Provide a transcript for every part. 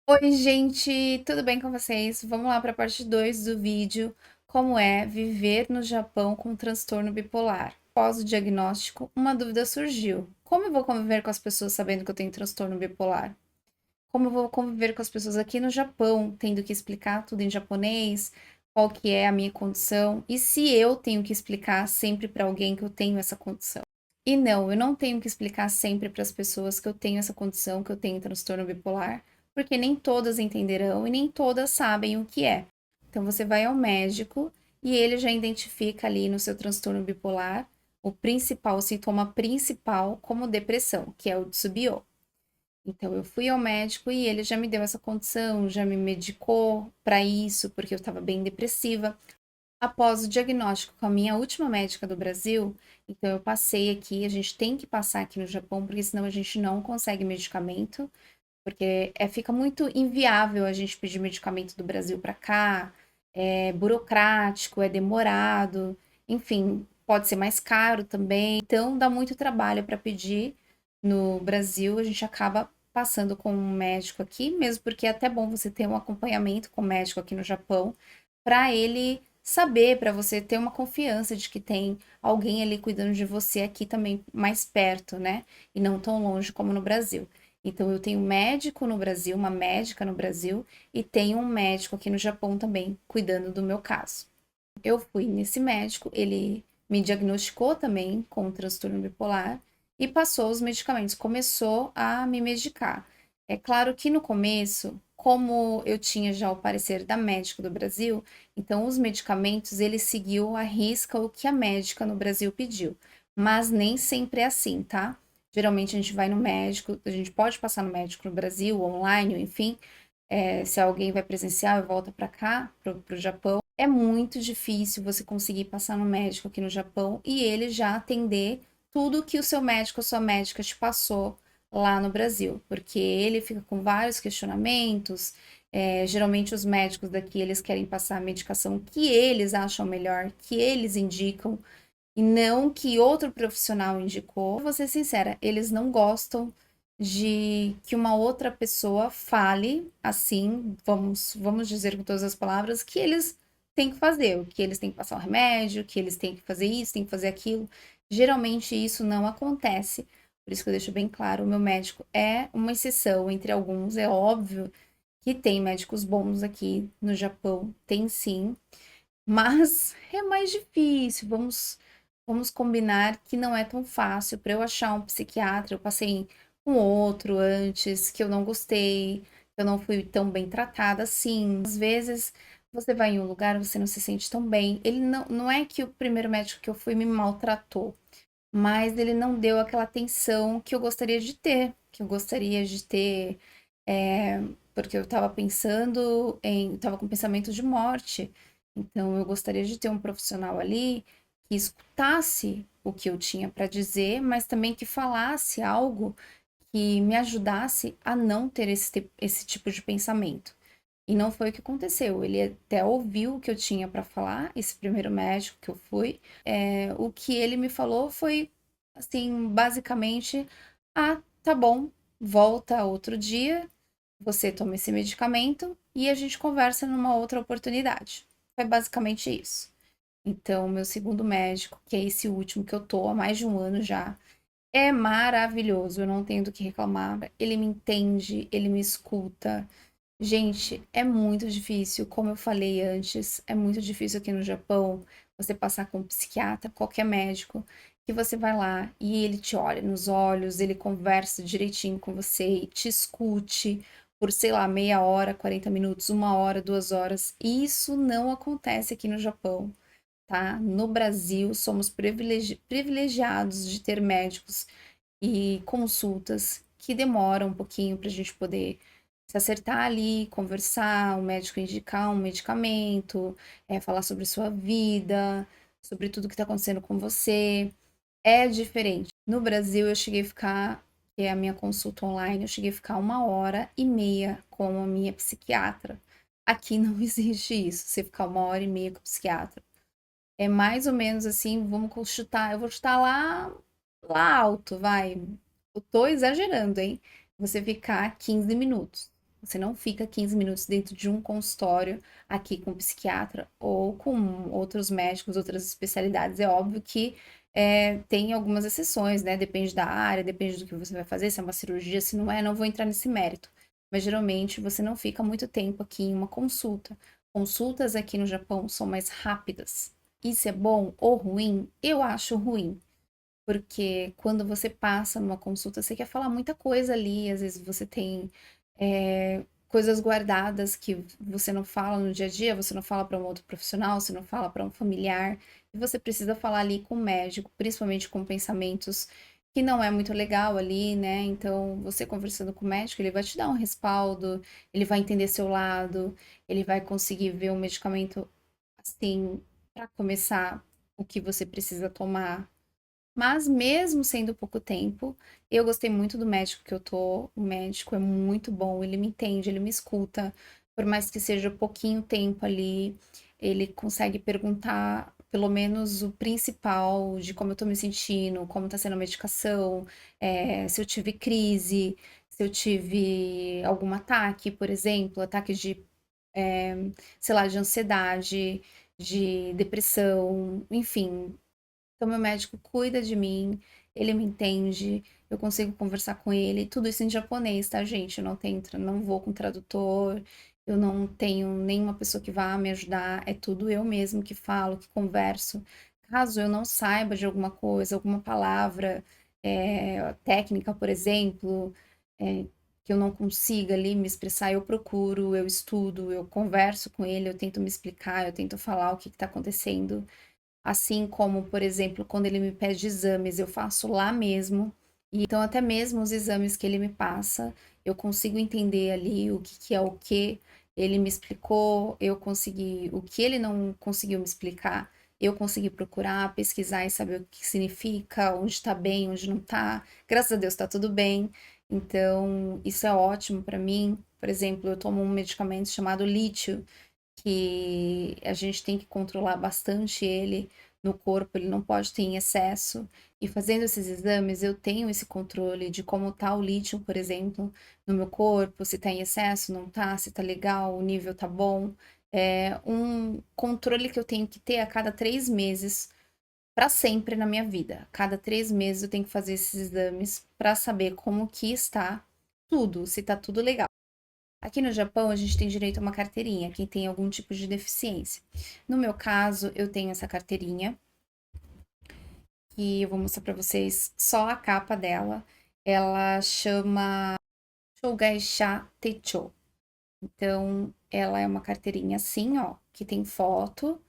Oi, gente, tudo bem com vocês? Vamos lá para a parte 2 do vídeo, como é viver no Japão com transtorno bipolar. Após o diagnóstico, uma dúvida surgiu. Como eu vou conviver com as pessoas sabendo que eu tenho transtorno bipolar? Como eu vou conviver com as pessoas aqui no Japão, tendo que explicar tudo em japonês, qual que é a minha condição, e se eu tenho que explicar sempre para alguém que eu tenho essa condição? E não, eu não tenho que explicar sempre para as pessoas que eu tenho essa condição, que eu tenho transtorno bipolar, porque nem todas entenderão e nem todas sabem o que é. Então você vai ao médico e ele já identifica ali no seu transtorno bipolar o principal, o sintoma principal como depressão, que é o Tsubiyo. Então eu fui ao médico e ele já me deu essa condição, já me medicou para isso, porque eu estava bem depressiva. Após o diagnóstico com a minha última médica do Brasil, então eu passei aqui, a gente tem que passar aqui no Japão, porque senão a gente não consegue medicamento, porque fica muito inviável a gente pedir medicamento do Brasil para cá, é burocrático, é demorado, enfim, pode ser mais caro também, então dá muito trabalho para pedir no Brasil, a gente acaba passando com um médico aqui, mesmo porque é até bom você ter um acompanhamento com o médico aqui no Japão, para ele saber, para você ter uma confiança de que tem alguém ali cuidando de você aqui também mais perto, né? E não tão longe como no Brasil. Então, eu tenho um médico no Brasil, uma médica no Brasil, e tenho um médico aqui no Japão também, cuidando do meu caso. Eu fui nesse médico, ele me diagnosticou também com transtorno bipolar e passou os medicamentos, começou a me medicar. É claro que no começo, como eu tinha já o parecer da médica do Brasil, então os medicamentos ele seguiu à risca o que a médica no Brasil pediu, mas nem sempre é assim, tá? Geralmente a gente vai no médico, a gente pode passar no médico no Brasil, online, enfim, se alguém vai presencial e volta para cá, pro Japão, é muito difícil você conseguir passar no médico aqui no Japão e ele já atender tudo que o seu médico ou sua médica te passou lá no Brasil, porque ele fica com vários questionamentos. Geralmente os médicos daqui eles querem passar a medicação que eles acham melhor, que eles indicam, e não que outro profissional indicou. Vou ser sincera, eles não gostam de que uma outra pessoa fale assim, vamos dizer com todas as palavras, que eles têm que fazer, que eles têm que passar o remédio, que eles têm que fazer isso, têm que fazer aquilo. Geralmente isso não acontece, por isso que eu deixo bem claro, o meu médico é uma exceção entre alguns, é óbvio que tem médicos bons aqui no Japão, tem sim, mas é mais difícil. Vamos combinar que não é tão fácil. Para eu achar um psiquiatra, eu passei com outro antes, que eu não gostei, que eu não fui tão bem tratada assim. Às vezes você vai em um lugar, você não se sente tão bem. Ele não é que o primeiro médico que eu fui me maltratou, mas ele não deu aquela atenção que eu gostaria de ter, que eu gostaria de ter, é, porque eu estava pensando estava com pensamento de morte. Então eu gostaria de ter um profissional ali que escutasse o que eu tinha para dizer, mas também que falasse algo que me ajudasse a não ter esse tipo de pensamento. E não foi o que aconteceu. Ele até ouviu o que eu tinha para falar, esse primeiro médico que eu fui. O que ele me falou foi, assim, basicamente: ah, tá bom, volta outro dia, você toma esse medicamento e a gente conversa numa outra oportunidade. Foi basicamente isso. Então, meu segundo médico, que é esse último que eu tô há mais de um ano já, é maravilhoso, eu não tenho do que reclamar. Ele me entende, ele me escuta. Gente, é muito difícil, como eu falei antes, é muito difícil aqui no Japão você passar com um psiquiatra, qualquer médico, que você vai lá e ele te olha nos olhos, ele conversa direitinho com você e te escute por, sei lá, meia hora, 40 minutos, uma hora, 2 horas. Isso não acontece aqui no Japão, tá? No Brasil, somos privilegiados de ter médicos e consultas que demoram um pouquinho para a gente poder se acertar ali, conversar, o médico indicar um medicamento, falar sobre sua vida, sobre tudo que está acontecendo com você. É diferente. No Brasil, eu cheguei a ficar, que é a minha consulta online, eu cheguei a ficar 1 hora e meia com a minha psiquiatra. Aqui não existe isso, você ficar 1 hora e meia com o psiquiatra. É mais ou menos assim, vamos chutar, eu vou chutar lá alto, vai. Eu tô exagerando, hein? Você ficar 15 minutos. Você não fica 15 minutos dentro de um consultório aqui com psiquiatra ou com outros médicos, outras especialidades. É óbvio que tem algumas exceções, né? Depende da área, depende do que você vai fazer, se é uma cirurgia, se não é, não vou entrar nesse mérito. Mas geralmente você não fica muito tempo aqui em uma consulta. Consultas aqui no Japão são mais rápidas. Isso é bom ou ruim? Eu acho ruim. Porque quando você passa numa consulta, você quer falar muita coisa ali, às vezes você tem coisas guardadas que você não fala no dia a dia, você não fala para um outro profissional, você não fala para um familiar, e você precisa falar ali com o médico, principalmente com pensamentos que não é muito legal ali, né? Então, você conversando com o médico, ele vai te dar um respaldo, ele vai entender seu lado, ele vai conseguir ver o medicamento assim, para começar, o que você precisa tomar. Mas mesmo sendo pouco tempo, eu gostei muito do médico que eu tô. O médico é muito bom, ele me entende, ele me escuta. Por mais que seja pouquinho tempo ali, ele consegue perguntar pelo menos o principal de como eu tô me sentindo, como tá sendo a medicação, se eu tive crise, se eu tive algum ataque, por exemplo, ataque de, é, sei lá, de ansiedade, de depressão, enfim, então, meu médico cuida de mim, ele me entende, eu consigo conversar com ele, tudo isso em japonês, tá, gente? Eu não tenho, não vou com tradutor, eu não tenho nenhuma pessoa que vá me ajudar, é tudo eu mesmo que falo, que converso. Caso eu não saiba de alguma coisa, alguma palavra, técnica, por exemplo, que eu não consiga ali me expressar, eu procuro, eu estudo, eu converso com ele, eu tento me explicar, eu tento falar o que está acontecendo. Assim como, por exemplo, quando ele me pede exames, eu faço lá mesmo. E então, até mesmo os exames que ele me passa, eu consigo entender ali o que, que é o que. Ele me explicou, eu consegui, o que ele não conseguiu me explicar, eu consegui procurar, pesquisar e saber o que significa, onde está bem, onde não está. Graças a Deus está tudo bem. Então, isso é ótimo para mim. Por exemplo, eu tomo um medicamento chamado lítio, que a gente tem que controlar bastante ele no corpo, ele não pode ter em excesso. E fazendo esses exames, eu tenho esse controle de como tá o lítio, por exemplo, no meu corpo, se tá em excesso, não tá, se tá legal, o nível tá bom. É um controle que eu tenho que ter a cada 3 meses, para sempre na minha vida. A cada 3 meses eu tenho que fazer esses exames para saber como que está tudo, se tá tudo legal. Aqui no Japão, a gente tem direito a uma carteirinha, quem tem algum tipo de deficiência. No meu caso, eu tenho essa carteirinha, que eu vou mostrar para vocês só a capa dela. Ela chama Shougaisha Techo. Então, ela é uma carteirinha assim, ó, que tem foto.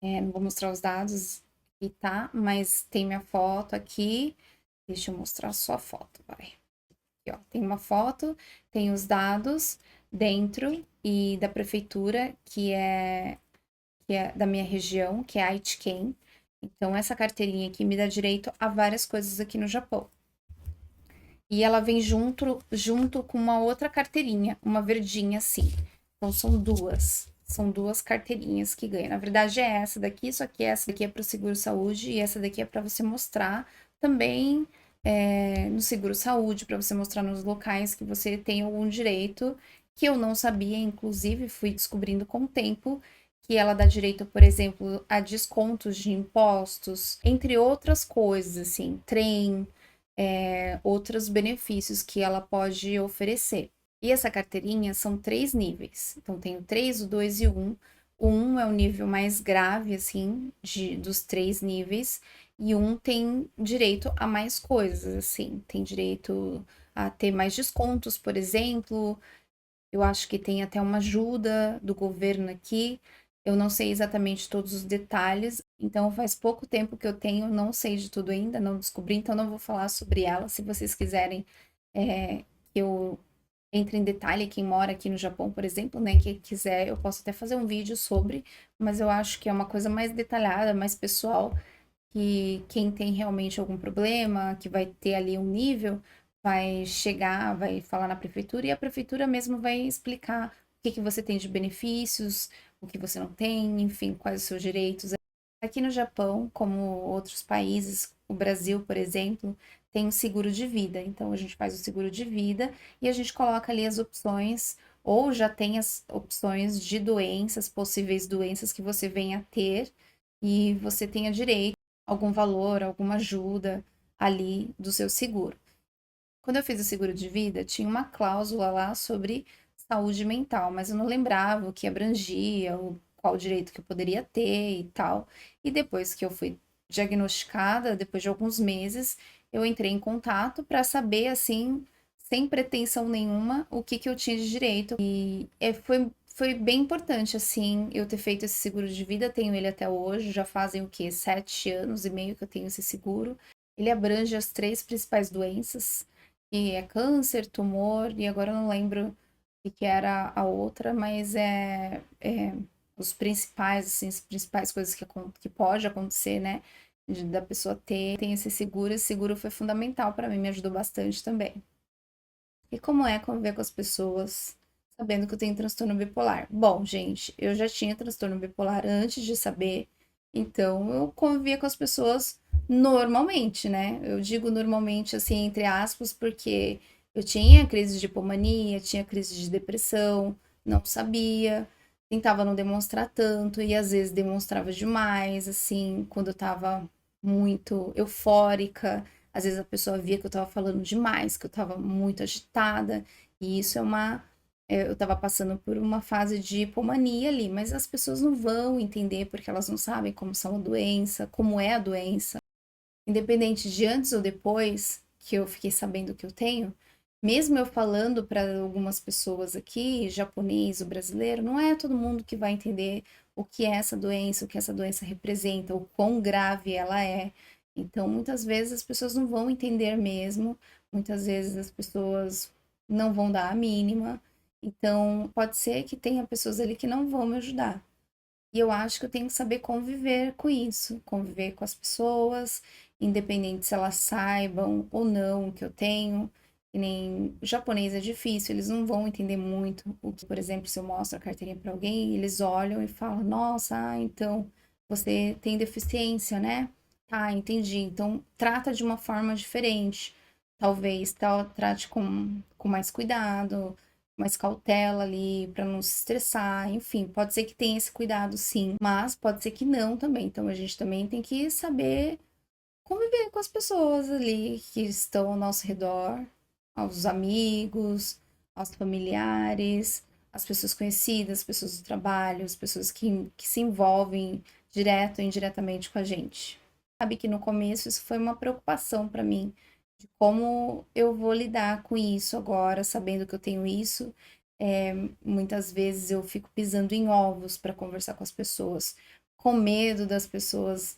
Não vou mostrar os dados aqui, tá? Mas tem minha foto aqui. Deixa eu mostrar só a foto, vai. Aqui, ó, tem uma foto, tem os dados dentro e da prefeitura, que é da minha região, que é Aichiken. Então, essa carteirinha aqui me dá direito a várias coisas aqui no Japão. E ela vem junto com uma outra carteirinha, uma verdinha assim. Então, são duas. São duas carteirinhas que ganham. Na verdade, é essa daqui, só que essa daqui é para o seguro-saúde e essa daqui é para você mostrar também no seguro-saúde, para você mostrar nos locais que você tem algum direito, que eu não sabia, inclusive, fui descobrindo com o tempo, que ela dá direito, por exemplo, a descontos de impostos, entre outras coisas, assim, trem, outros benefícios que ela pode oferecer. E essa carteirinha são 3 níveis. Então, tem o 3, o 2 e o 1. O 1 é o nível mais grave, assim, dos 3 níveis. E um tem direito a mais coisas, assim. Tem direito a ter mais descontos, por exemplo. Eu acho que tem até uma ajuda do governo aqui. Eu não sei exatamente todos os detalhes, então faz pouco tempo que eu tenho, não sei de tudo ainda, não descobri, então não vou falar sobre ela. Se vocês quiserem que eu entre em detalhe, quem mora aqui no Japão, por exemplo, né, que quiser, eu posso até fazer um vídeo sobre, mas eu acho que é uma coisa mais detalhada, mais pessoal, que quem tem realmente algum problema, que vai ter ali um nível, vai chegar, vai falar na prefeitura e a prefeitura mesmo vai explicar o que que você tem de benefícios, o que você não tem, enfim, quais os seus direitos. Aqui no Japão, como outros países, o Brasil, por exemplo, tem o seguro de vida. Então, a gente faz o seguro de vida e a gente coloca ali as opções, ou já tem as opções de doenças, possíveis doenças que você venha a ter, e você tenha direito a algum valor, alguma ajuda ali do seu seguro. Quando eu fiz o seguro de vida, tinha uma cláusula lá sobre saúde mental, mas eu não lembrava o que abrangia, qual direito que eu poderia ter e tal. E depois que eu fui diagnosticada, depois de alguns meses, eu entrei em contato para saber, assim, sem pretensão nenhuma, o que eu tinha de direito. E foi bem importante, assim, eu ter feito esse seguro de vida. Tenho ele até hoje, já fazem o quê? 7 anos e meio que eu tenho esse seguro. Ele abrange as 3 principais doenças, que é câncer, tumor, e agora eu não lembro o que era a outra, mas é os principais, assim, as principais coisas que pode acontecer, né? Da pessoa ter, tem esse seguro foi fundamental para mim, me ajudou bastante também. E como é conviver com as pessoas sabendo que eu tenho transtorno bipolar? Bom, gente, eu já tinha transtorno bipolar antes de saber, então eu convivia com as pessoas normalmente, né? Eu digo normalmente assim, entre aspas, porque eu tinha crise de hipomania, tinha crise de depressão, não sabia, tentava não demonstrar tanto e às vezes demonstrava demais, assim, quando eu tava muito eufórica. Às vezes a pessoa via que eu estava falando demais, que eu estava muito agitada, e isso eu estava passando por uma fase de hipomania ali, mas as pessoas não vão entender porque elas não sabem como são a doença, como é a doença. Independente de antes ou depois que eu fiquei sabendo que eu tenho, mesmo eu falando para algumas pessoas aqui, japonês ou brasileiro, não é todo mundo que vai entender o que é essa doença, o que essa doença representa, o quão grave ela é. Então, muitas vezes as pessoas não vão entender mesmo, muitas vezes as pessoas não vão dar a mínima. Então, pode ser que tenha pessoas ali que não vão me ajudar. E eu acho que eu tenho que saber conviver com isso, conviver com as pessoas, independente se elas saibam ou não o que eu tenho. Que nem o japonês é difícil, eles não vão entender muito o que, por exemplo, se eu mostro a carteirinha para alguém, eles olham e falam: Nossa, então você tem deficiência, né? Tá, entendi. Então trata de uma forma diferente. Talvez trate com mais cuidado, mais cautela ali para não se estressar, enfim, pode ser que tenha esse cuidado sim, mas pode ser que não também. Então a gente também tem que saber conviver com as pessoas ali que estão ao nosso redor, aos amigos, aos familiares, as pessoas conhecidas, as pessoas do trabalho, as pessoas que se envolvem direto ou indiretamente com a gente. Sabe que no começo isso foi uma preocupação para mim, de como eu vou lidar com isso agora, sabendo que eu tenho isso. É, muitas vezes eu fico pisando em ovos para conversar com as pessoas, com medo das pessoas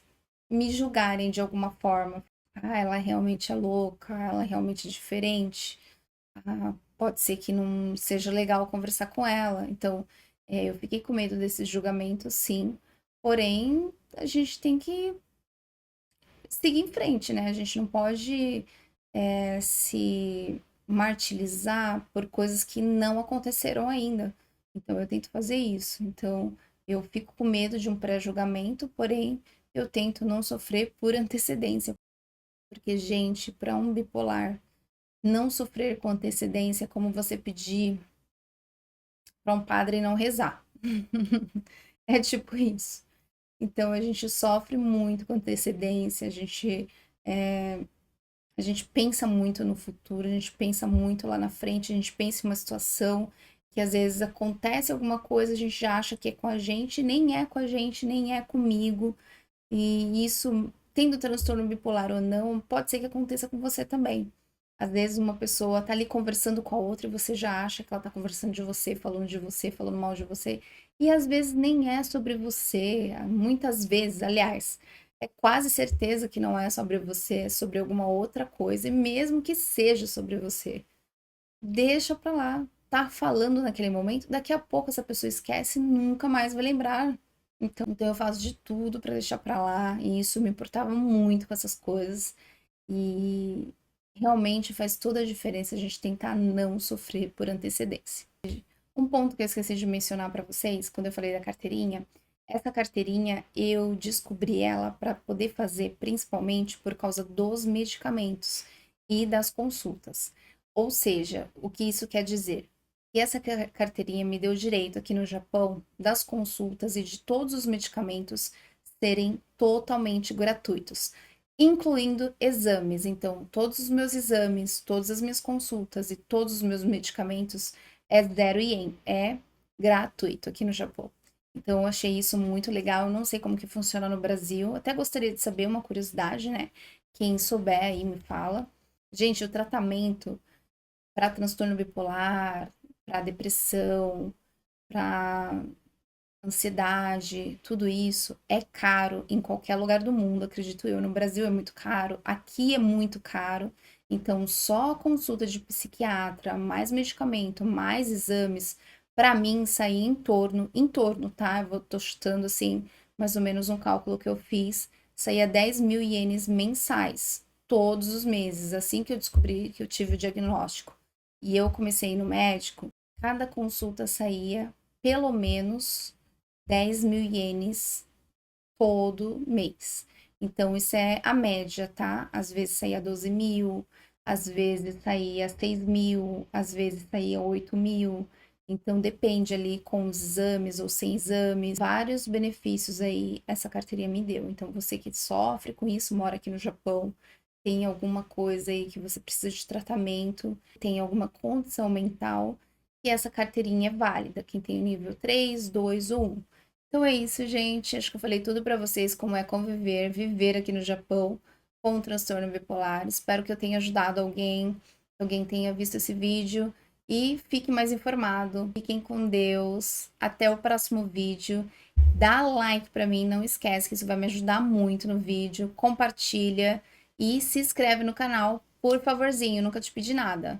me julgarem de alguma forma. Ah, ela realmente é louca, ela realmente é diferente. Ah, pode ser que não seja legal conversar com ela. Então, eu fiquei com medo desses julgamentos, sim. Porém, a gente tem que seguir em frente, né? A gente não pode se martirizar por coisas que não aconteceram ainda. Então, eu tento fazer isso. Então, eu fico com medo de um pré-julgamento, porém, eu tento não sofrer por antecedência. Porque, gente, para um bipolar não sofrer com antecedência é como você pedir para um padre não rezar. É tipo isso. Então, a gente sofre muito com antecedência, a gente pensa muito no futuro, a gente pensa muito lá na frente, a gente pensa em uma situação que às vezes acontece alguma coisa, a gente já acha que é com a gente, nem é com a gente, nem é comigo. E isso, tendo transtorno bipolar ou não, pode ser que aconteça com você também. Às vezes uma pessoa tá ali conversando com a outra e você já acha que ela tá conversando de você, falando mal de você. E às vezes nem é sobre você. Muitas vezes, aliás, é quase certeza que não é sobre você, é sobre alguma outra coisa, e mesmo que seja sobre você, deixa pra lá. Tá falando naquele momento, daqui a pouco essa pessoa esquece e nunca mais vai lembrar. Então eu faço de tudo pra deixar pra lá, e isso me importava muito com essas coisas. E realmente faz toda a diferença a gente tentar não sofrer por antecedência. Um ponto que eu esqueci de mencionar pra vocês, quando eu falei da carteirinha, essa carteirinha eu descobri ela para poder fazer principalmente por causa dos medicamentos e das consultas. Ou seja, o que isso quer dizer? E essa carteirinha me deu direito aqui no Japão das consultas e de todos os medicamentos serem totalmente gratuitos, incluindo exames. Então, todos os meus exames, todas as minhas consultas e todos os meus medicamentos é 0 ien, é gratuito aqui no Japão. Então, eu achei isso muito legal. Eu não sei como que funciona no Brasil. Até gostaria de saber, uma curiosidade, né? Quem souber aí me fala. Gente, o tratamento para transtorno bipolar, para depressão, para ansiedade, tudo isso é caro em qualquer lugar do mundo, acredito eu. No Brasil é muito caro, aqui é muito caro. Então, só a consulta de psiquiatra, mais medicamento, mais exames, para mim sair em torno, tá? Tô chutando assim, mais ou menos um cálculo que eu fiz, saía 10 mil ienes mensais, todos os meses, assim que eu descobri que eu tive o diagnóstico. E eu comecei a ir no médico, cada consulta saía pelo menos 10 mil ienes todo mês. Então, isso é a média, tá? Às vezes saía 12 mil, às vezes saía 6 mil, às vezes saía 8 mil. Então, depende ali com os exames ou sem exames. Vários benefícios aí essa carteirinha me deu. Então, você que sofre com isso, mora aqui no Japão, tem alguma coisa aí que você precisa de tratamento, tem alguma condição mental, e essa carteirinha é válida. Quem tem o nível 3, 2 ou 1. Então é isso, gente. Acho que eu falei tudo pra vocês como é conviver, viver aqui no Japão com um transtorno bipolar. Espero que eu tenha ajudado alguém tenha visto esse vídeo e fique mais informado. Fiquem com Deus. Até o próximo vídeo. Dá like pra mim, não esquece que isso vai me ajudar muito no vídeo. Compartilha e se inscreve no canal, por favorzinho, nunca te pedi nada.